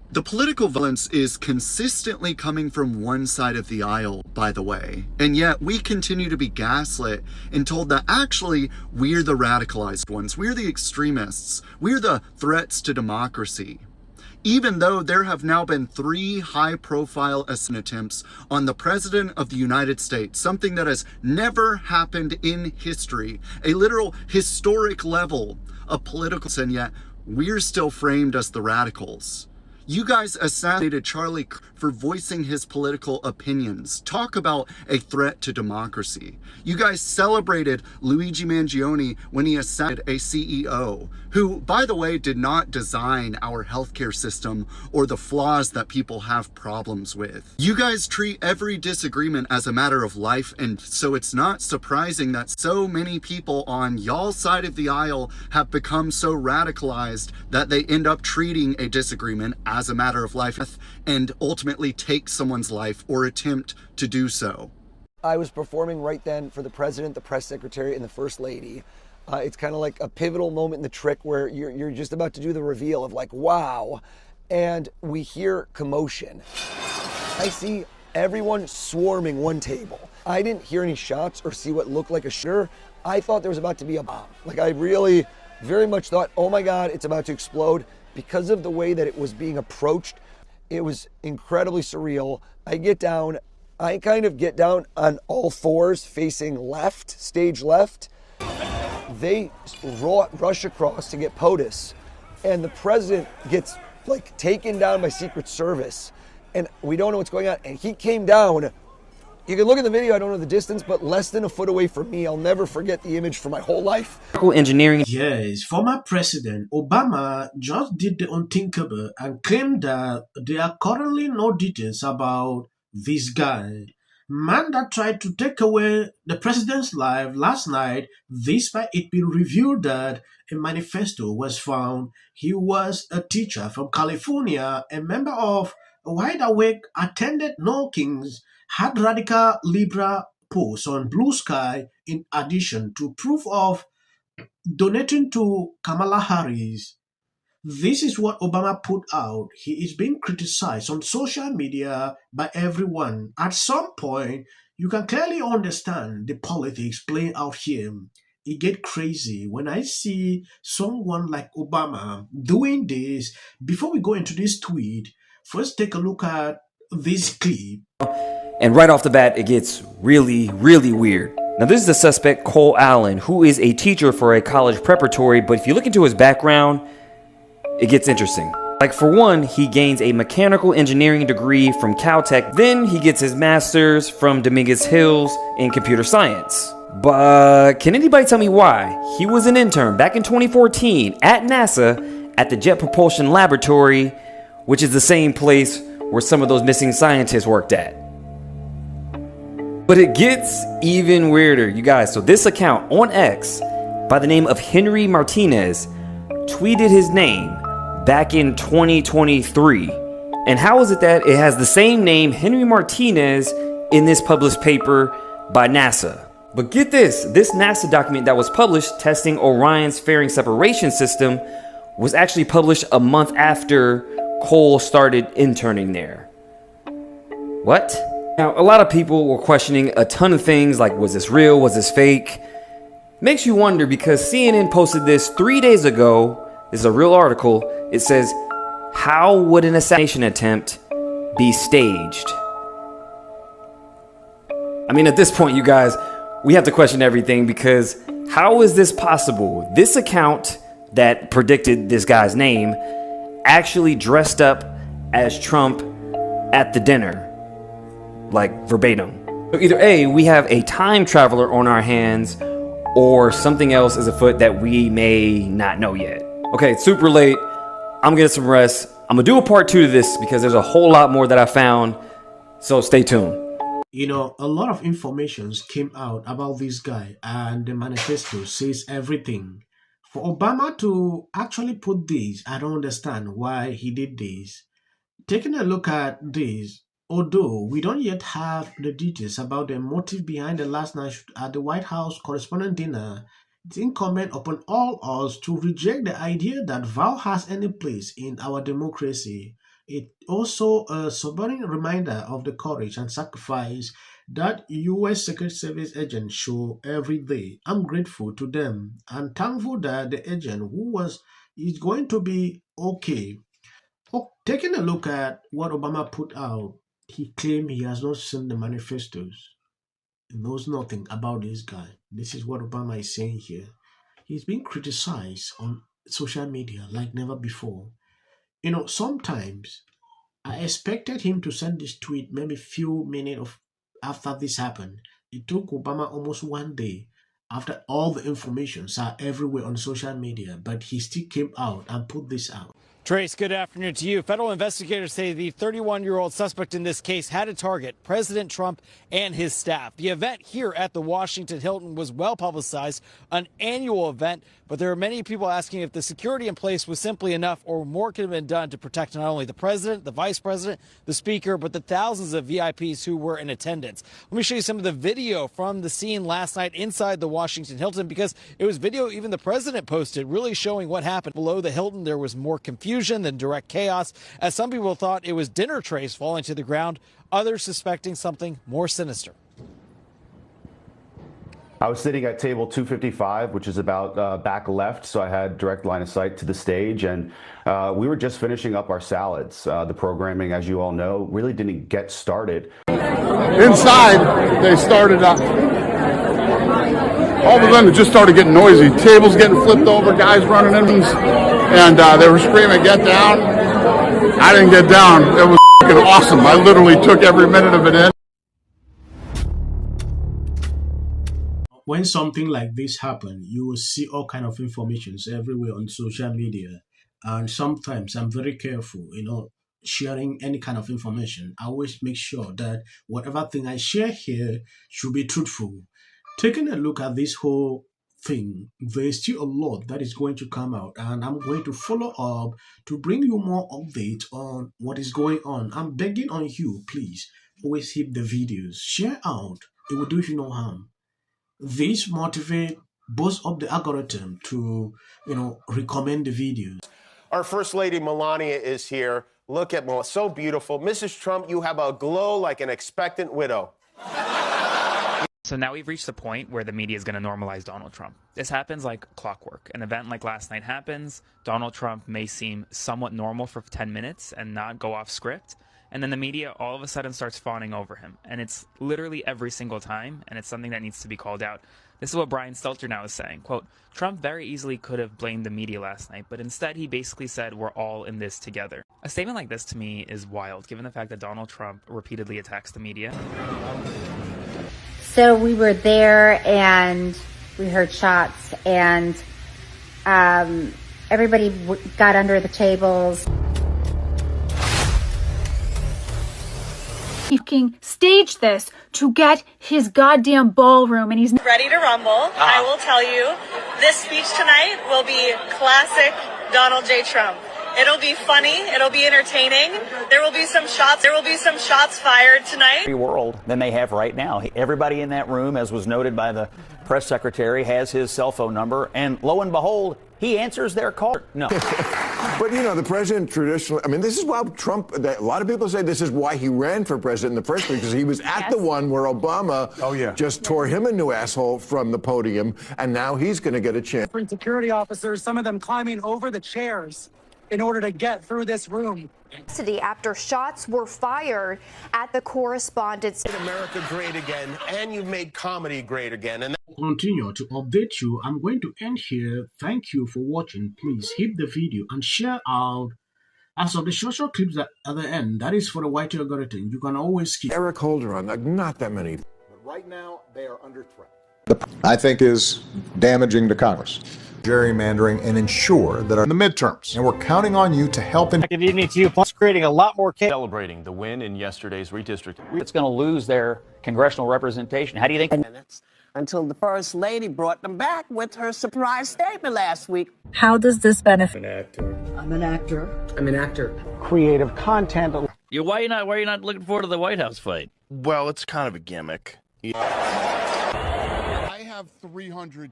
The political violence is consistently coming from one side of the aisle, by the way, and yet we continue to be gaslit and told that actually we're the radicalized ones, we're the extremists, we're the threats to democracy. Even though there have now been 3 high-profile assassination attempts on the President of the United States, something that has never happened in history, a literal historic level of political sin, yet we're still framed as the radicals. You guys assassinated Charlie Kirk for voicing his political opinions. Talk about a threat to democracy. You guys celebrated Luigi Mangione when he assassinated a CEO who, by the way, did not design our healthcare system or the flaws that people have problems with. You guys treat every disagreement as a matter of life, and so it's not surprising that so many people on y'all's side of the aisle have become so radicalized that they end up treating a disagreement as a matter of life and ultimately take someone's life or attempt to do so. I was performing right then for the president, the press secretary, and the first lady. It's kind of like a pivotal moment in the trick where you're just about to do the reveal of like, wow. And we hear commotion. I see everyone swarming one table. I didn't hear any shots or see what looked like a shooter. I thought there was about to be a bomb. Like I really very much thought, oh my God, it's about to explode. Because of the way that it was being approached, it was incredibly surreal. I kind of get down on all fours facing left, stage left. They rush across to get POTUS, and the president gets like taken down by Secret Service, and we don't know what's going on. And he came down. You can look at the video, I don't know the distance, but less than a foot away from me. I'll never forget the image for my whole life. Engineering. Yes, former President Obama just did the unthinkable and claimed that there are currently no details about this guy. Man that tried to take away the president's life last night, despite it being revealed that a manifesto was found. He was a teacher from California, a member of Wide Awake, attended No Kings, had radical liberal posts on Blue Sky in addition to proof of donating to Kamala Harris. This is what Obama put out. He is being criticized on social media by everyone. At some point, you can clearly understand the politics playing out here. It gets crazy when I see someone like Obama doing this. Before we go into this tweet, first take a look at this clip. And right off the bat, it gets really, really weird. Now, this is the suspect, Cole Allen, who is a teacher for a college preparatory, but if you look into his background, it gets interesting. Like, for one, he gains a mechanical engineering degree from Caltech, then he gets his master's from Dominguez Hills in computer science. But can anybody tell me why? He was an intern back in 2014 at NASA at the Jet Propulsion Laboratory, which is the same place where some of those missing scientists worked at. But it gets even weirder, you guys. So this account on X by the name of Henry Martinez tweeted his name back in 2023. And how is it that it has the same name, Henry Martinez, in this published paper by NASA? But get this NASA document that was published testing Orion's fairing separation system was actually published a month after Cole started interning there. What? Now, a lot of people were questioning a ton of things like, was this real? Was this fake? Makes you wonder because CNN posted this 3 days ago. This is a real article. It says, how would an assassination attempt be staged? I mean, at this point, you guys, we have to question everything because how is this possible? This account that predicted this guy's name actually dressed up as Trump at the dinner. Like verbatim. So either A, we have a time traveler on our hands, or something else is afoot that we may not know yet. Okay, it's super late. I'm getting some rest. I'm gonna do a part 2 to this because there's a whole lot more that I found. So stay tuned. You know, a lot of information came out about this guy, and the manifesto says everything. For Obama to actually put this, I don't understand why he did this. Taking a look at this, although we don't yet have the details about the motive behind the last night at the White House correspondent dinner, it's incumbent upon all us to reject the idea that vow has any place in our democracy. It also a sobering reminder of the courage and sacrifice that U.S. Secret Service agents show every day. I'm grateful to them and thankful that the agent is going to be okay. Oh, taking a look at what Obama put out, he claimed he has not seen the manifestos. He knows nothing about this guy. This is what Obama is saying here. He's been criticized on social media like never before. Sometimes I expected him to send this tweet maybe few minutes after this happened. It took Obama almost one day after all the informations are everywhere on social media, but he still came out and put this out. Trace, good afternoon to you. Federal investigators say the 31-year-old suspect in this case had to target President Trump and his staff. The event here at the Washington Hilton was well publicized, an annual event, but there are many people asking if the security in place was simply enough or more could have been done to protect not only the president, the vice president, the speaker, but the thousands of VIPs who were in attendance. Let me show you some of the video from the scene last night inside the Washington Hilton, because it was video even the president posted really showing what happened. Below the Hilton, there was more confusion than direct chaos, as some people thought it was dinner trays falling to the ground, others suspecting something more sinister. I was sitting at table 255, which is about back left, so I had direct line of sight to the stage, and we were just finishing up our salads. The programming, as you all know, really didn't get started. Inside, they started up. All of a sudden, it just started getting noisy. Tables getting flipped over, guys running in, and they were screaming, "Get down!" I didn't get down. It was f***ing awesome. I literally took every minute of it in. When something like this happens, you will see all kind of informations everywhere on social media. And sometimes I'm very careful, sharing any kind of information. I always make sure that whatever thing I share here should be truthful. Taking a look at this whole thing, there's still a lot that is going to come out, and I'm going to follow up to bring you more updates on what is going on. I'm begging on you, please, always hit the videos, share out. It will do you no harm. This motivate boost up the algorithm to, recommend the videos. Our First Lady Melania is here. Look at Melania, so beautiful. Mrs. Trump, you have a glow like an expectant widow. So now we've reached the point where the media is going to normalize Donald Trump. This happens like clockwork. An event like last night happens. Donald Trump may seem somewhat normal for 10 minutes and not go off script. And then the media all of a sudden starts fawning over him. And it's literally every single time. And it's something that needs to be called out. This is what Brian Stelter now is saying. Quote, Trump very easily could have blamed the media last night, but instead he basically said we're all in this together. A statement like this to me is wild, given the fact that Donald Trump repeatedly attacks the media. So we were there and we heard shots, and everybody got under the tables. He staged this to get his goddamn ballroom, and he's ready to rumble. I will tell you, this speech tonight will be classic Donald J. Trump. It'll be funny. It'll be entertaining. There will be some shots. There will be some shots fired tonight. World than they have right now. Everybody in that room, as was noted by the press secretary, has his cell phone number, and lo and behold, he answers their call. No. But, the president traditionally, this is why Trump, a lot of people say this is why he ran for president in the first place, because he was at the one where Obama just tore him a new asshole from the podium, and now he's going to get a chance. Different security officers, some of them climbing over the chairs in order to get through this room. After shots were fired at the correspondents. America great again, and you've made comedy great again. And continue to update you. I'm going to end here. Thank you for watching. Please hit the video and share out. As of the social clips at the end, that is for the white algorithm. You can always keep Eric Holder on, not that many. But right now, they are under threat. I think is damaging to Congress. Gerrymandering and ensure that in the midterms, and we're counting on you to help in. Good evening to you. Plus, creating a lot more chaos. Celebrating the win in yesterday's redistricting. It's going to lose their congressional representation. How do you think? Until the First Lady brought them back with her surprise statement last week. How does this benefit? I'm an actor. Creative content. Why are you not looking forward to the White House fight? Well, it's kind of a gimmick. I have 300.